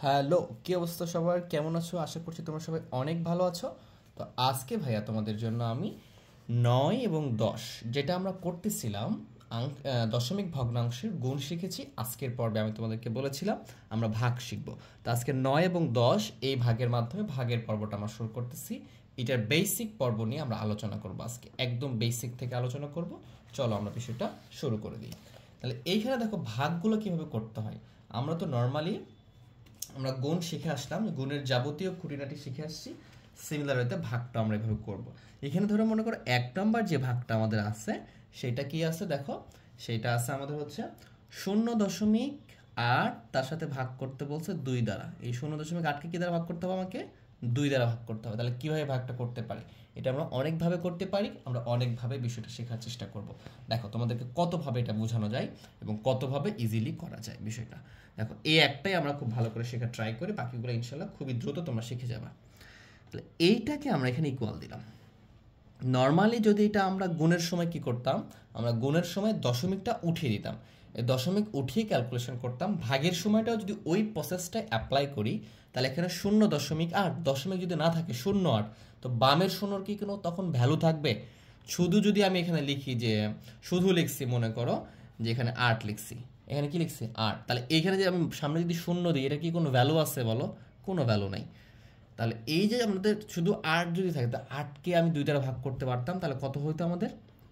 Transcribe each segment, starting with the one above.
Hello, কি অবস্থা সবার? কেমন আছো? আশা করছি তোমরা সবাই অনেক ভালো আছো। তো আজকে ভাইয়া তোমাদের জন্য আমি 9 এবং 10 যেটা আমরা করতেছিলাম দশমিক ভগ্নাংশের গুণ শিখেছি। আজকের পর্বে আমি তোমাদেরকে বলেছিলাম আমরা ভাগ শিখব। তো আজকে 9 এবং 10 এই ভাগের মাধ্যমে ভাগের পর্বটা আমরা শুরু করতেছি। এটার বেসিক পর্ব নিয়ে আমরা আলোচনা করব আজকে, একদম বেসিক থেকে আলোচনা করব। চলো আমরা বিষয়টা শুরু করে দিই। তাহলে এইখানে দেখো ভাগগুলো কিভাবে করতে হয়। আমরা তো নর্মালি আমরা গুণ শিখে আসলাম, গুণের যাবতীয় খুঁটিনাটি শিখে আসছি। সিমিলার ওয়েতে ভাগটা আমরা এভাবে করব। এখানে ধরো মনে করো 1 নম্বর যে ভাগটা আমাদের আছে সেটা কি আছে দেখো, সেটা আছে আমাদের হচ্ছে 0.8, তার সাথে ভাগ করতে বলছে 2 দ্বারা। এই 0.8কে কি দ্বারা ভাগ করতে হবে? আমাকে 2 দ্বারা ভাগ করতে হবে। তাহলে কিভাবে ভাগটা করতে পারি? এটা আমরা অনেকভাবে করতে পারি, আমরা অনেকভাবে বিষয়টা শেখার চেষ্টা করব। দেখো তোমাদেরকে কতভাবে এটা বোঝানো যায় এবং কতভাবে ইজিলি করা যায় বিষয়টা। দেখো এই একটাই আমরা খুব ভালো করে শেখার ট্রাই করি, বাকিগুলো ইনশাল্লাহ খুবই দ্রুত তোমরা শিখে যাবে। তাহলে এইটাকে আমরা এখানে ইকুয়াল দিলাম। নর্মালি যদি এটা আমরা গুণের সময় কি করতাম, আমরা গুণের সময় দশমিকটা উঠিয়ে দিতাম, এই দশমিক উঠিয়ে ক্যালকুলেশন করতাম। ভাগের সময়টাও যদি ওই প্রসেসটা অ্যাপ্লাই করি তাহলে এখানে 0.8, দশমিক যদি না থাকে 0.8, তো বামের শূন্যর কি কোনো তখন ভ্যালু থাকবে? শুধু যদি আমি এখানে লিখি যে শুধু লিখছি, মনে করো যে এখানে 8 লিখছি, এখানে কি লিখছি 8, তাহলে এইখানে যে আমি সামনে যদি শূন্য দিই এটা কি কোনো ভ্যালু আছে বলো? কোনো ভ্যালু নাই। তাহলে এই যে আমাদের শুধু 8 যদি থাকে, তা 8কে আমি 2 দ্বারা ভাগ করতে পারতাম, তাহলে কত হইতো আমাদের?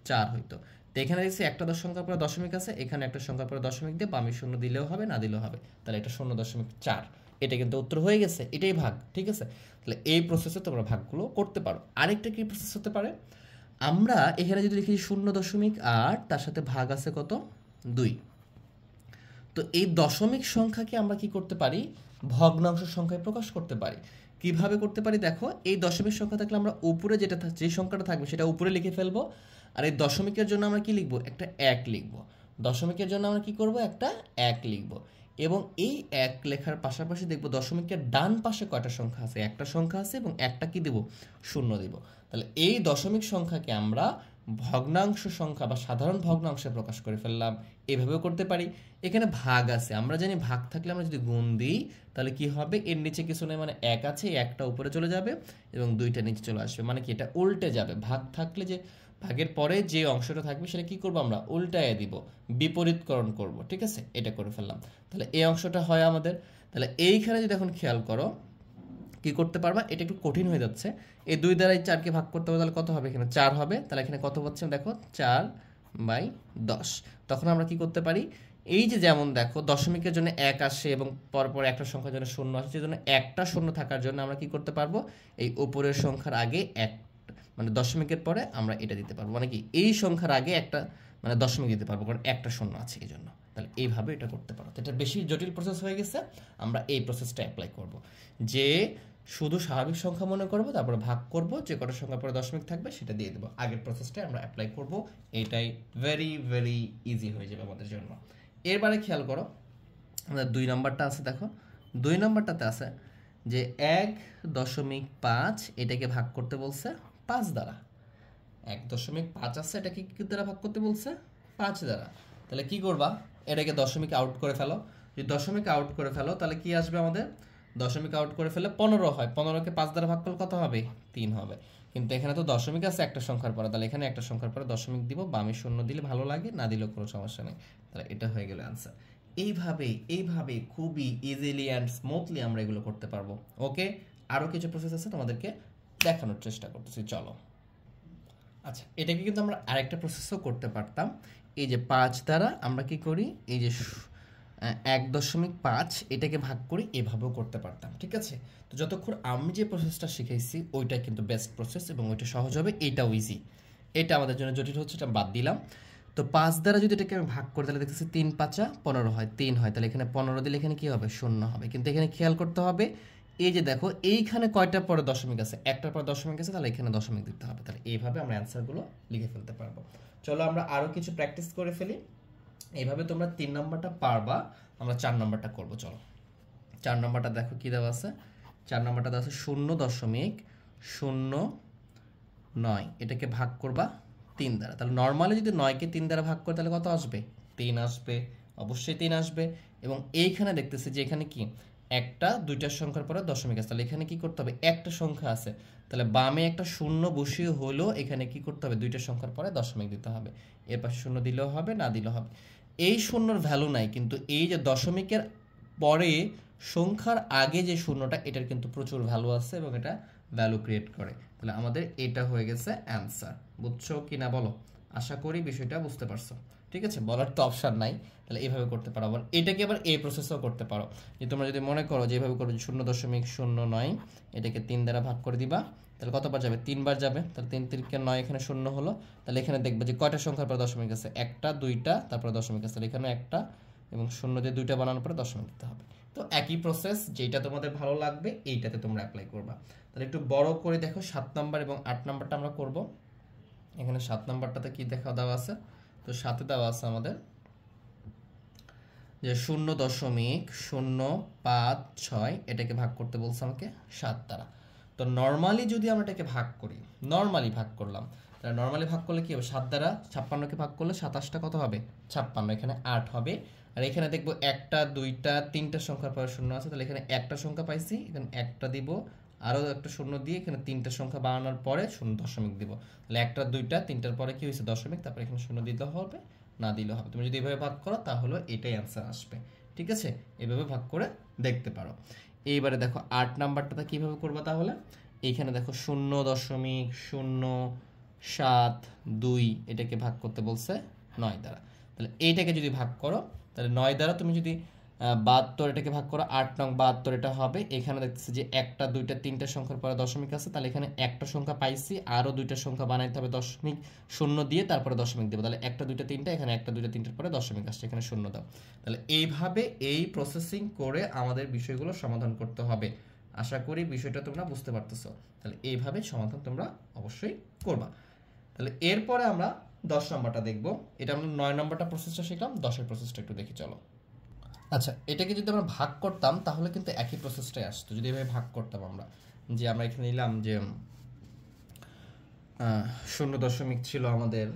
4 হইতো। তো এখানে দেখছি একটা সংখ্যার পরে দশমিক আছে, এখানে একটা সংখ্যার পরে দশমিক দিয়ে বামে শূন্য দিলেও হবে, না দিলেও হবে, তাহলে এটা 0.4। এটা কিন্তু উত্তর হয়ে গেছে, এটাই ভাগ। ঠিক আছে, তাহলে এই প্রসেসে তোমরা ভাগগুলো করতে পারো। আরেকটা কি প্রসেস হতে পারে, আমরা এখানে যদি লিখি 0.8, তার সাথে ভাগ আছে কত? 2। তো এই দশমিক সংখ্যাকে আমরা কি করতে পারি? ভগ্নাংশ সংখ্যায় প্রকাশ করতে পারি। কিভাবে করতে পারি দেখো, এই দশমিক সংখ্যা থাকলে আমরা উপরে যে সংখ্যাটা থাকবে সেটা উপরে লিখে ফেলবো, আর এই দশমিকের জন্য আমরা কি লিখবো? একটা 1 লিখবো। দশমিকের জন্য আমরা কি করব? একটা 1 লিখবো। এবং এই 1 লেখার পাশাপাশি দেখবো দশমিকের ডান পাশে কয়টা সংখ্যা আছে? একটা সংখ্যা আছে, এবং একটা কি দেব? শূন্য দেব। তাহলে এই দশমিক সংখ্যাকে আমরা ভগ্নাংশ সংখ্যা বা সাধারণ ভগ্নাংশে প্রকাশ করে ফেললাম। এভাবেও করতে পারি। এখানে ভাগ আছে, আমরা জানি ভাগ থাকলে আমরা যদি গুণ দিই তাহলে কি হবে? এর নিচে কিছু নেই, মানে 1 আছে, একটা উপরে চলে যাবে এবং 2টা নিচে চলে আসবে, মানে কি এটা উল্টে যাবে। ভাগ থাকলে যে ভাগের পরে যে অংশটা থাকবে সেটা কি করব? আমরা উল্টায় দিব, বিপরীতকরণ করব। ঠিক আছে, এটা করে ফেললাম। তাহলে এই অংশটা হয় আমাদের। তাহলে এইখানে যদি এখন খেয়াল করো কি করতে পারবা, এটা একটু কঠিন হয়ে যাচ্ছে। এই 2 দ্বারা এই 4কে ভাগ করতে হবে, তাহলে কত হবে? এখানে 4 হবে। তাহলে এখানে কত হচ্ছে দেখো, 4/10। তখন আমরা কি করতে পারি, এই যে যেমন দেখো দশমিকের জন্য 1 আসে এবং পরপর একটা সংখ্যার জন্য 0 আসে, সেজন্য একটা 0 থাকার জন্য আমরা কি করতে পারবো? এই উপরের সংখ্যার আগে এক, মানে দশমিকের পরে আমরা এটা দিতে পারবো, মানে কি এই সংখ্যার আগে একটা মানে দশমিক দিতে পারবো, কারণ একটা 0 আছে এই জন্য। তাহলে এইভাবে এটা করতে পারো। এটা বেশি জটিল প্রসেস হয়ে গেছে, আমরা এই প্রসেসটা অ্যাপ্লাই করব। যে শুধু স্বাভাবিক সংখ্যা মনে করব, তারপরে ভাগ করব, যে কটা সংখ্যার পরে দশমিক থাকবে সেটা দিয়ে দেবো। আগের প্রসেসটাই আমরা অ্যাপ্লাই করব। এটাই ভেরি ভেরি ইজি হয়ে যাবে আমাদের জন্য। এরবারে খেয়াল করো, আমাদের 2 নম্বরটা আছে। দেখো 2 নম্বরটাতে আছে যে 1.5 এটাকে ভাগ করতে বলছে 5 দ্বারা। 1.5 আছে, এটাকে কি দ্বারা ভাগ করতে বলছে? 5 দ্বারা। তাহলে কি করবা? এটাকে দশমিক আউট করে ফেলো। যদি দশমিক আউট করে ফেলো তাহলে কি আসবে আমাদের? দশমিক আউট করে ফেলে 15 হয়। 15কে 5 দ্বারা ভাগ করলে কত হবে? 3 হবে। কিন্তু এখানে তো দশমিক আছে একটা সংখ্যার পরে, তাহলে এখানে একটা সংখ্যার পরে দশমিক দিব, বামে শূন্য দিলে ভালো লাগে, না দিলেও কোনো সমস্যা নেই। তাহলে এটা হয়ে গেল অ্যান্সার। এইভাবে খুবই ইজিলি অ্যান্ড স্মুথলি আমরা এগুলো করতে পারবো। ওকে, আরও কিছু প্রসেস আছে তোমাদেরকে দেখানোর চেষ্টা করতেছি, চলো। আচ্ছা, এটাকে কিন্তু আমরা আরেকটা প্রসেসও করতে পারতাম। এই যে 5 দ্বারা আমরা কি করি, এই যে 1.5 এটাকে ভাগ করি, এভাবেও করতে পারতাম। ঠিক আছে, তো যতক্ষণ আমি যে প্রসেসটা শিখাইছি ওইটা কিন্তু বেস্ট প্রসেস এবং ওইটা সহজ হবে, এটাও ইজি। এটা আমাদের জন্য জটিল হচ্ছে, এটা বাদ দিলাম। তো 5 দ্বারা যদি এটাকে আমি ভাগ করি তাহলে দেখতেছি 3×5 = 15 হয়, 3 হয়। তাহলে এখানে 15 দিলে এখানে কি হবে? 0 হবে। কিন্তু এখানে খেয়াল করতে হবে, এই যে দেখো এইখানে কয়টা পরে দশমিক আছে? একটার পর দশমিক আছে, তাহলে এখানে দশমিক দিতে হবে। তাহলে এইভাবে আমরা অ্যান্সারগুলো লিখে ফেলতে পারবো। চলো আমরা আরও কিছু প্র্যাকটিস করে ফেলি। এইভাবে তোমরা 3 নম্বরটা পারবা, আমরা 4 নম্বরটা করবো। চলো 4 নম্বরটা দেখো কি দেওয়া আছে। 4 নম্বরটা দেওয়া আছে 0.09, এটাকে ভাগ করবা 3 দ্বারা। তাহলে নর্মালি যদি 9কে 3 দ্বারা ভাগ করে তাহলে কত আসবে? 3 আসবে। অবশ্যই 3 আসবে। এবং এইখানে দেখতেছি যে এখানে কি একটা দুইটার সংখ্যার পরে দশমিক আছে, তাহলে এখানে কি করতে হবে, একটা সংখ্যা আছে, তাহলে বামে একটা শূন্য বসিয়ে হলো এখানে কি করতে হবে, দুইটা সংখ্যার পরে দশমিক দিতে হবে। এর পাশে শূন্য দিলেও হবে, না দিলেও হবে। এই শূন্যর ভ্যালু নাই, কিন্তু এই যে দশমিকের পরে সংখ্যার আগে যে শূন্যটা, এটার কিন্তু প্রচুর ভ্যালু আছে এবং এটা ভ্যালু ক্রিয়েট করে। তাহলে আমাদের এটা হয়ে গেছে অ্যান্সার। বুঝছো কি না বলো? আশা করি বিষয়টা বুঝতে পারছো। ঠিক আছে, বলার তো অপশন নাই, তাহলে এইভাবে করতে পারো। আবার এটাকে আবার এই প্রসেসও করতে পারো, যে তোমরা যদি মনে করো যে এইভাবে করো, 0.09 এটাকে 3 দ্বারা ভাগ করে দিবা, তাহলে কতবার যাবে, 3 বার যাবে। তাহলে 3 3 9, এখানে শূন্য হলো। তাহলে এখানে দেখবে যে কয়টা সংখ্যার পর দশমিক আছে, একটা দুইটা তারপরে দশমিক আছে, তাহলে এখানে একটা এবং শূন্য দিয়ে দুইটা বানানোর পরে দশমিক দিতে হবে। তো একই প্রসেস, যেটা তোমাদের ভালো লাগবে এইটাতে তোমরা অ্যাপ্লাই করবা। তাহলে একটু বড় করে দেখো, 7 নাম্বার এবং 8 নাম্বারটা আমরা করব। এখানে 7 নাম্বারটাতে কি দেখা দেওয়া আছে, তো সাথে দেওয়া আছে আমাদের যে 0.056 এটাকে ভাগ করতে বলছে আমাকে 7 দ্বারা। তো নর্মালি যদি আমরা এটাকে ভাগ করি, নর্মালি ভাগ করলাম, তাহলে নর্মালি ভাগ করলে কি হবে, 7 দ্বারা 56কে ভাগ করলে 27টা কত হবে, 56, এখানে 8 হবে। আর এখানে দেখবো একটা দুইটা তিনটা সংখ্যার পরে শূন্য আছে, তাহলে এখানে একটা সংখ্যা পাইছি, এখানে একটা দিব, আরও একটা শূন্য দিয়ে এখানে তিনটা সংখ্যা বানানোর পরে শূন্য দশমিক দিব। তাহলে একটা দুইটা তিনটার পরে কি হয়েছে, দশমিক, তারপরে এখানে শূন্য দিতে হবে, না দিলেও হবে। তুমি যদি এভাবে ভাগ করো তাহলে এটাই অ্যান্সার আসবে। ঠিক আছে, এভাবে ভাগ করে দেখতে পারো। এইবারে দেখো 8 নাম্বারটাতে কীভাবে করবা, তাহলে এইখানে দেখো 0.072 এটাকে ভাগ করতে বলছে 9 দ্বারা। তাহলে এইটাকে যদি ভাগ করো, তাহলে 9 দ্বারা তুমি যদি 72 এটাকে ভাগ করো, 8 নং 72 এটা হবে। এখানে দেখতেছি যে একটা দুইটা তিনটা সংখ্যার পরে দশমিক আছে, তাহলে এখানে একটা সংখ্যা পাইছি, আরও দুইটা সংখ্যা বানাইতে হবে দশমিক শূন্য দিয়ে, তারপরে দশমিক দেবো। তাহলে একটা দুইটা তিনটা, এখানে একটা দুইটা তিনটার পরে দশমিক আসছে, এখানে শূন্য দাও। তাহলে এইভাবে এই প্রসেসিং করে আমাদের বিষয়গুলো সমাধান করতে হবে। আশা করি বিষয়টা তোমরা বুঝতে পারতেছো। তাহলে এইভাবে সমাধান তোমরা অবশ্যই করবা। তাহলে এরপরে আমরা 10 নম্বরটা দেখব। এটা আমরা 9 নম্বরটা প্রসেসটা শিখলাম, 10এর প্রসেসটা একটু দেখি চলো। আচ্ছা, এটাকে যদি আমরা ভাগ করতাম তাহলে কিন্তু একই প্রসেসটাই আসতো। যদি এভাবে ভাগ করতাম আমরা, যে আমরা এখানে নিলাম যে 0 ছিল আমাদের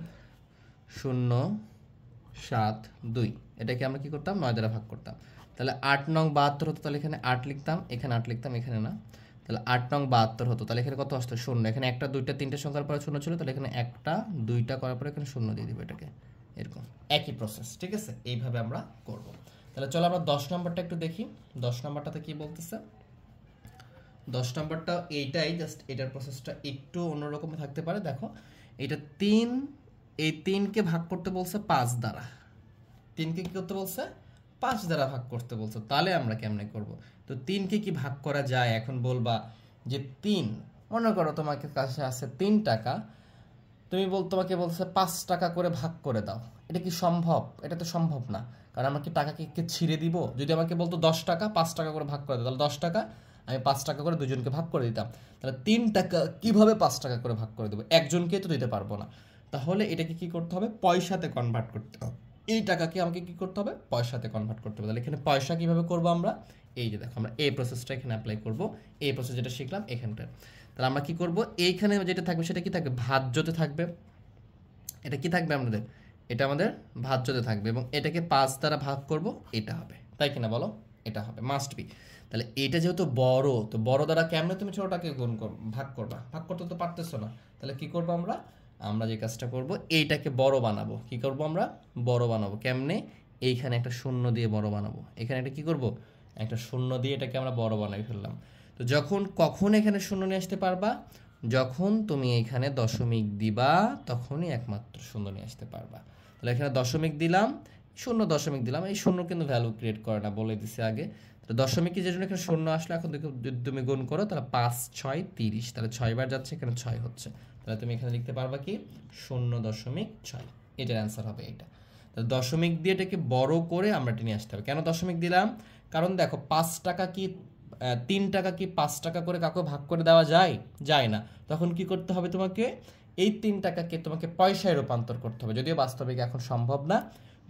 0.72, এটাকে আমরা কি করতাম, 9 দ্বারা ভাগ করতাম। তাহলে 8 নং 72 হতো, তাহলে এখানে 8 লিখতাম, এখানে 8 লিখতাম, এখানে না। তাহলে 8 নং 72 হতো, তাহলে এখানে কত আসতো, শূন্য। এখানে একটা দুইটা তিনটে সংখ্যার পরে শূন্য ছিল, তাহলে এখানে একটা দুইটা করার পরে এখানে শূন্য দিয়ে দিব এটাকে, এরকম একই প্রসেস। ঠিক আছে, এইভাবে আমরা করব। তাহলে চলো আমরা 10 নম্বরটা একটু দেখি। 10 নম্বরটাতে কি বলতেছে, 10 নম্বরটা এইটাই, জাস্ট এটার প্রসেসটা একটু অন্যরকম থাকতে পারে। দেখো এটা 3, এই 3কে ভাগ করতে বলছে 5 দ্বারা। 3কে কি করতে বলছে, 5 দ্বারা ভাগ করতে বলছে। তাহলে আমরা কেমনে করব, তো 3কে কি ভাগ করা যায়, এখন বলবা যে 3, মনে করো তোমার কাছে আছে 3 টাকা, তুমি তোমাকে বলছে 5 টাকা করে ভাগ করে দাও। এটা কি সম্ভব? এটা তো সম্ভব না, কারণ আমরা কি টাকাকে ছিঁড়ে দিব। যদি আমাকে বলতো 10 টাকা 5 টাকা করে ভাগ করে দাও, তাহলে 10 টাকা আমি 5 টাকা করে দুজনকে ভাগ করে দিতাম। তাহলে 3 টাকা কিভাবে 5 টাকা করে ভাগ করে দেবো, একজনকে তো দিতে পারবো না। তাহলে এটাকে কি করতে হবে, পয়সাতে কনভার্ট করতে হবে। এই টাকাকে আমাকে কি করতে হবে, পয়সাতে কনভার্ট করতে হবে। তাহলে এখানে পয়সা কিভাবে করবো আমরা, এই যে দেখো আমরা এই প্রসেসটা এখানে অ্যাপ্লাই করব। এই প্রসেস যেটা শিখলাম এখানটা, তাহলে আমরা কি করব, এইখানে যেটা থাকবে সেটা কি থাকবে, ভাজ্যতে থাকবে। এটা কি থাকবে আমাদের, এটা আমাদের ভাজ্যতে থাকবে, এবং এটাকে 5 দ্বারা ভাগ করব, এটা হবে, তাই কিনা বলো, এটা হবে, মাস্ট বি। তাহলে এটা যেহেতু বড়, তো বড় দ্বারা কেমনে তুমি ছোটটাকে ভাগ করবা, ভাগ করতে তো পারতেছো না। তাহলে কি করবো আমরা, আমরা যে কাজটা করব, এইটাকে বড় বানাবো। কি করব আমরা, বড় বানাবো। কেমনে, এইখানে একটা শূন্য দিয়ে বড় বানাবো। এখানে একটা কি করব, একটা শূন্য দিয়ে এটাকে আমরা বড় বানাই ফেললাম। তো কখন এখানে শূন্য নিয়ে আসতে পারবা, যখন তুমি এখানে দশমিক দিবা, তখনই একমাত্র শূন্য নিয়ে আসতে পারবা। তাহলে এখানে দশমিক দিলাম, 0 দিলাম, এই শূন্য কিন্তু ভ্যালু ক্রিয়েট করে না, বলে দিছি আগে। তো দশমিকে যে জন্য এখানে শূন্য আসলে, এখন যদি তুমি গুণ করো তাহলে 5 6 30, তাহলে 6 বার যাচ্ছে, এখানে 6 হচ্ছে। তাহলে তুমি এখানে লিখতে পারবা কি 0.6, এটার অ্যান্সার হবে এটা। তাহলে দশমিক দিয়ে এটাকে বড় করে আমরা এটা নিয়ে আসতে হবে। কেন দশমিক দিলাম, কারণ দেখো 5 টাকা কি 3 টাকা কি 5 টাকা করে কাউকে ভাগ করে দেওয়া যায় না। তখন কি করতে হবে, তোমাকে এই 3 টাকাকে তোমাকে পয়সায় রূপান্তর করতে হবে। যদিও বাস্তবিক এখন সম্ভব না,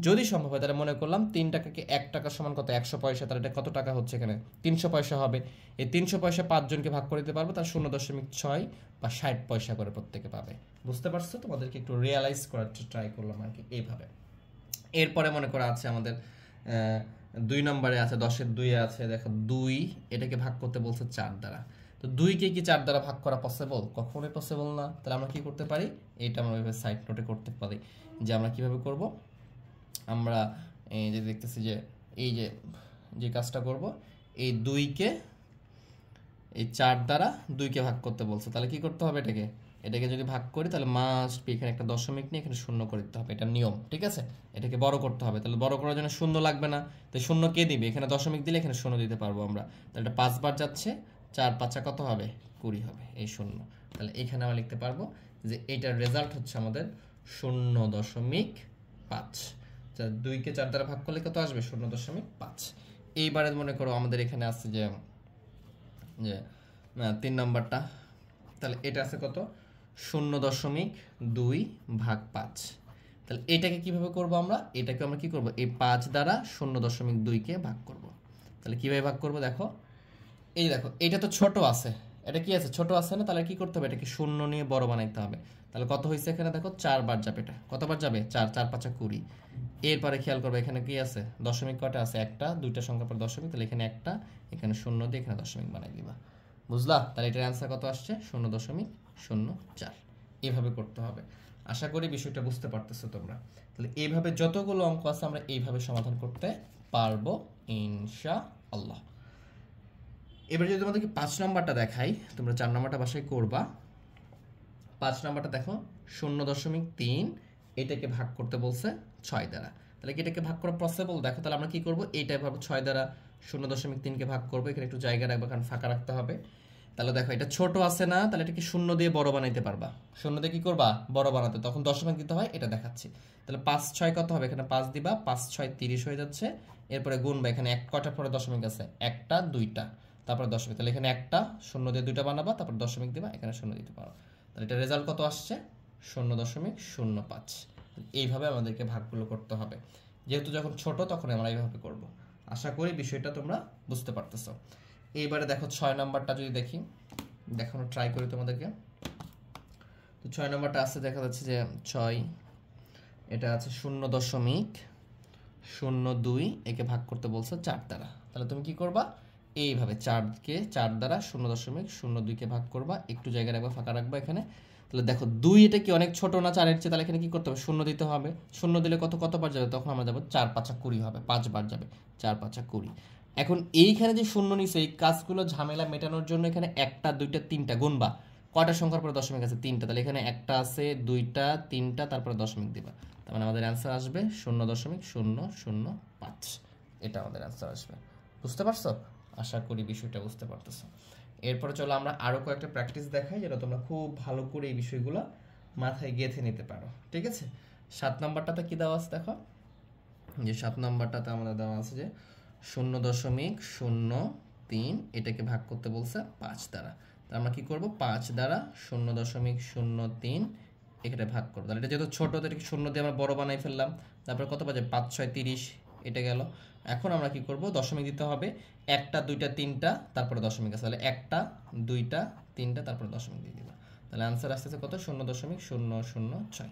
যদি সম্ভব হয় তাহলে মনে করলাম 3 টাকাকে 1 টাকা সমান কত, 100 পয়সা। তাহলে এটা কত টাকা হচ্ছে, এখানে 300 পয়সা হবে। এই 300 পয়সা 5 জনকে ভাগ করে দিতে পারবো, তার 0.6 বা 60 পয়সা করে প্রত্যেকে পাবে। বুঝতে পারছো, তোমাদেরকে একটু রিয়ালাইজ করার ট্রাই করলাম আর কি, এইভাবে। এরপরে মনে করা আছে আমাদের 2 নম্বরে আছে, 10-এর 2 আছে, দেখো 2 এটাকে ভাগ করতে বলছে 4 দ্বারা। তো 2কে কি 4 দ্বারা ভাগ করা পসিবল? কখনোই পসিবল না। তাহলে আমরা কি করতে পারি, এটা আমরা এইভাবে সাইড নোটে করতে পারি যে আমরা কিভাবে করব। আমরা এই যে দেখতেছি যে এই যে কাজটা করব, এই 2কে এই 4 দ্বারা 2কে ভাগ করতে বলছে, তাহলে কি করতে হবে, এটাকে যদি ভাগ করি তাহলে মাস্ট বি এখানে একটা দশমিক নিয়ে এখানে শূন্য করে দিতে হবে, এটা নিয়ম, ঠিক আছে। এটাকে বড় করতে হবে, তাহলে বড় করার জন্য শূন্য লাগবে না, তো শূন্য কে দিবে, এখানে দশমিক দিলে এখানে শূন্য দিতে পারবো আমরা। তাহলে এটা 5 বার যাচ্ছে, 4 5 কত হবে, 20 হবে, এই শূন্য। তাহলে এখানে আমরা লিখতে পারবো যে এইটার রেজাল্ট হচ্ছে আমাদের 0.5। 2কে 4 দ্বারা ভাগ করলে কত আসবে, 0.5। এইবারে মনে করো আমাদের এখানে আছে যে 3 নম্বরটা, তাহলে এটা আছে কত, 0.2 ভাগ 5। তাহলে এটাকে কিভাবে করব আমরা, এটাকে আমরা কি করব, এই 5 দ্বারা 0.2কে ভাগ করব। তাহলে কিভাবে ভাগ করব, দেখো এই দেখো এটা তো ছোট আছে, এটা কি আছে, ছোট আছে না, তাহলে কি করতে হবে, এটাকে শূন্য নিয়ে বড় বানাইতে হবে। তাহলে কত হয়েছে এখানে, দেখো 4 বার যাবে, এটা কতবার যাবে, 4 4 5 20। এরপরে খেয়াল করবে এখানে কি আছে, দশমিক কটা আছে, একটা, দুইটা সংখ্যার পর দশমিক, তাহলে এখানে একটা, এখানে শূন্য দিয়ে এখানে দশমিক বানাই দিবা, বুঝলা। তাহলে এটার অ্যান্সার কত আসছে, 0.04। এইভাবে করতে হবে। আশা করি বিষয়টা বুঝতে পারতেছো তোমরা। তাহলে এইভাবে যতগুলো অঙ্ক আছে আমরা এইভাবে সমাধান করতে পারবো ইনশাআল্লাহ। এবার যদি তোমাদেরকে 5 নম্বরটা দেখাই, তোমরা 4 নম্বরটা বাসায় করবা। 5 নম্বরটা দেখো, 0.3 এটাকে ভাগ করতে বলছে 6 দ্বারা। তাহলে কি এটাকে ভাগ করা পসিবল? দেখো তাহলে আমরা কি করব, এইটা ভাবে 6 দ্বারা 0.3কে ভাগ করব, এখানে একটু জায়গা রাখবো কারণ ফাঁকা রাখতে হবে। তাহলে দেখো এটা ছোট আছে না, তাহলে এটাকে শূন্য দিয়ে বড় বানাইতে পারবা, শূন্য দিয়ে কি করবা, বড় বানাতে, তখন দশমিক দিতে হয়, এটা দেখাচ্ছি। তাহলে 5 6 কত হবে, এখানে 5 দিবা, 5 6 30 হয়ে যাচ্ছে। এরপরে গুণবা, এখানে এক কটার পরে দশমিক আছে, একটা দুইটা, তারপরে দশমিক, তাহলে এখানে একটা শূন্য দিয়ে দুইটা বানাবা, তারপর দশমিক দিবা, এখানে শূন্য দিতে পারো। তাহলে এটা রেজাল্ট কত আসছে, 0.05। এইভাবে আমাদেরকে ভাগগুলো করতে হবে, যেহেতু যখন ছোট তখন আমরা এইভাবে করব। আশা করি বিষয়টা তোমরা বুঝতে পারতেছো। এইবারে দেখো 6 নম্বরটা যদি দেখি, দেখানো ট্রাই করি তোমাদেরকে। তো 6 নম্বরটা আছে, দেখা যাচ্ছে যে 6 এটা আছে 0.02 একে ভাগ করতে বলছে 4 দ্বারা। তাহলে তুমি কি করবা, এইভাবে 4কে 4 দ্বারা 0.02কে ভাগ করবা, একটু জায়গা রাখবা, ফাঁকা রাখবা এখানে। তাহলে দেখো 2 এটা কি অনেক ছোট না 4-এর চেয়ে, তাহলে এখানে কি করতে হবে, শূন্য দিতে হবে। শূন্য দিলে কতবার যাবে, তখন আমরা যাবো 4 5 20 হবে, 5 বার যাবে, 4 5 20। এখন এইখানে যে শূন্য নিছে, এই কাজগুলো ঝামেলা মেটানোর জন্য এখানে একটা দুইটা তিনটা গুনবা, কয়টা সংখ্যার পরে দশমিক আছে, 3টা, তাহলে এখানে একটা আছে, দুইটা, 3টা, তারপরে দশমিক দিবা। তার মানে আমাদের অ্যান্সার আসবে 0.005। এটা আমাদের অ্যান্সার আসবে। বুঝতে পারছো? আশা করি বিষয়টা বুঝতে পারতেছো। এরপরে চলো আমরা আরো কয়েকটা প্র্যাকটিস দেখাই, যেটা তোমরা খুব ভালো করে এই বিষয়গুলো মাথায় গেঁথে নিতে পারো, ঠিক আছে। 7 নম্বরটাতে কি দেওয়া আছে দেখো, যে 7 নম্বরটাতে আমাদের দেওয়া আছে যে 0.03 এটাকে ভাগ করতে বলছে 5 দ্বারা। তাহলে আমরা কি করব, 5 দ্বারা 0.03 এখানে ভাগ করব। তাহলে এটা যেহেতু ছোট, তো এটাকে শূন্য দিয়ে আমরা বড় বানাই ফেললাম। তারপরে কত বাজে, 5 6 30, এটা গেল। এখন আমরা কি করব, দশমিক দিতে হবে, একটা দুইটা তিনটা, তারপরে দশমিক আছে, তাহলে একটা দুইটা তিনটা, তারপরে দশমিক দিয়ে দিবা। তাহলে অ্যান্সার আসতেছে কত, 0.006।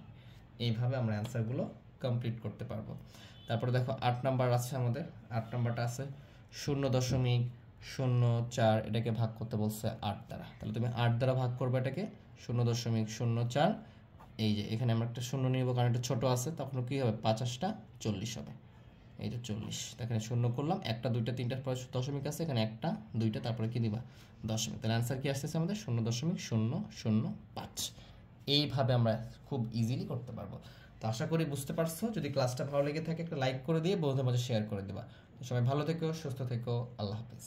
এইভাবে আমরা অ্যান্সারগুলো কমপ্লিট করতে পারবো। তারপরে দেখো 8 নাম্বার আছে আমাদের, 8 নাম্বারটা আছে 0.04 এটাকে ভাগ করতে বলছে 8 দ্বারা। তাহলে তুমি 8 দ্বারা ভাগ করবে এটাকে, 0.04। এই যে এখানে আমরা একটা শূন্য নিব কারণ এটা ছোট আছে, তখন কি হবে, 5 8 40 হবে, এই যে 40। এখানে শূন্য করলাম, একটা দুইটা তিনটার পরে দশমিক আছে, এখানে একটা দুইটা, তারপরে কি দিবা, দশমিক। তাহলে অ্যান্সার কি আসতেছে আমাদের 0.005। এইভাবে আমরা খুব ইজিলি করতে পারবো। তো আশা করি বুঝতে পারছো। যদি ক্লাসটা ভালো লেগে থাকে একটা লাইক করে দিয়ে বন্ধুদের মাঝে শেয়ার করে দিবা। সবাই ভালো থেকো, সুস্থ থেকো, আল্লাহ হাফেজ।